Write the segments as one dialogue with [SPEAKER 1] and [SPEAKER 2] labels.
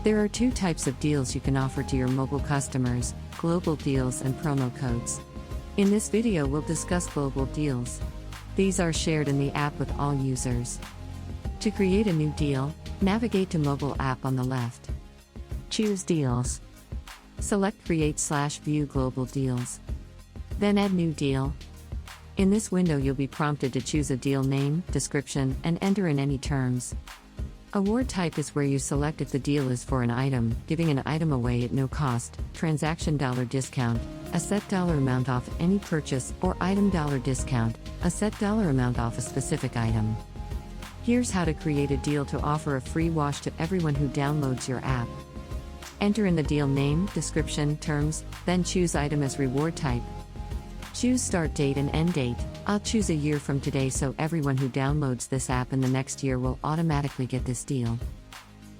[SPEAKER 1] There are two types of deals you can offer to your mobile customers: global deals and promo codes. In this video, we'll discuss global deals. These are shared in the app with all users. To create a new deal, navigate to Mobile App on the left. Choose Deals. Select Create/View Global Deals. Then add New Deal. In this window, you'll be prompted to choose a deal name, description, and enter in any terms. Award type is where you select if the deal is for an item, giving an item away at no cost, transaction dollar discount, a set dollar amount off any purchase, or item dollar discount, a set dollar amount off a specific item. Here's how to create a deal to offer a free wash to everyone who downloads your app. Enter in the deal name, description, terms, then choose item as reward type. Choose start date and end date. I'll choose a year from today so everyone who downloads this app in the next year will automatically get this deal.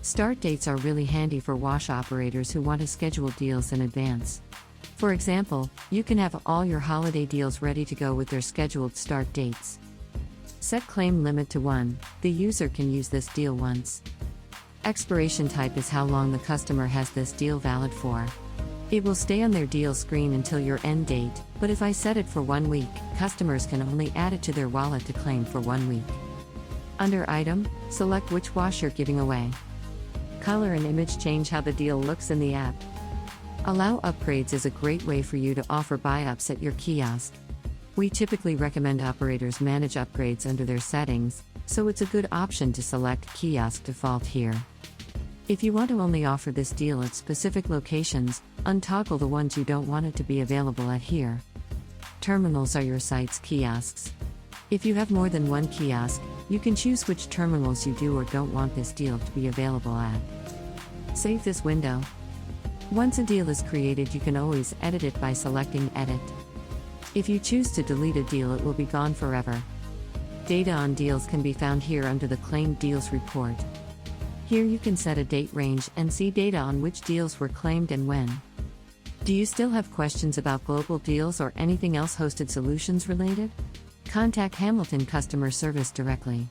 [SPEAKER 1] Start dates are really handy for wash operators who want to schedule deals in advance. For example, you can have all your holiday deals ready to go with their scheduled start dates. Set claim limit to 1. The user can use this deal once. Expiration type is how long the customer has this deal valid for. It will stay on their deal screen until your end date, but if I set it for 1 week, customers can only add it to their wallet to claim for 1 week. Under Item, select which wash you're giving away. Color and image change how the deal looks in the app. Allow upgrades is a great way for you to offer buy-ups at your kiosk. We typically recommend operators manage upgrades under their settings, so it's a good option to select Kiosk Default here. If you want to only offer this deal at specific locations, untoggle the ones you don't want it to be available at here. Terminals are your site's kiosks. If you have more than one kiosk, you can choose which terminals you do or don't want this deal to be available at. Save this window. Once a deal is created, you can always edit it by selecting Edit. If you choose to delete a deal, it will be gone forever. Data on deals can be found here under the Claimed Deals report. Here you can set a date range and see data on which deals were claimed and when. Do you still have questions about global deals or anything else hosted solutions related? Contact Hamilton Customer Service directly.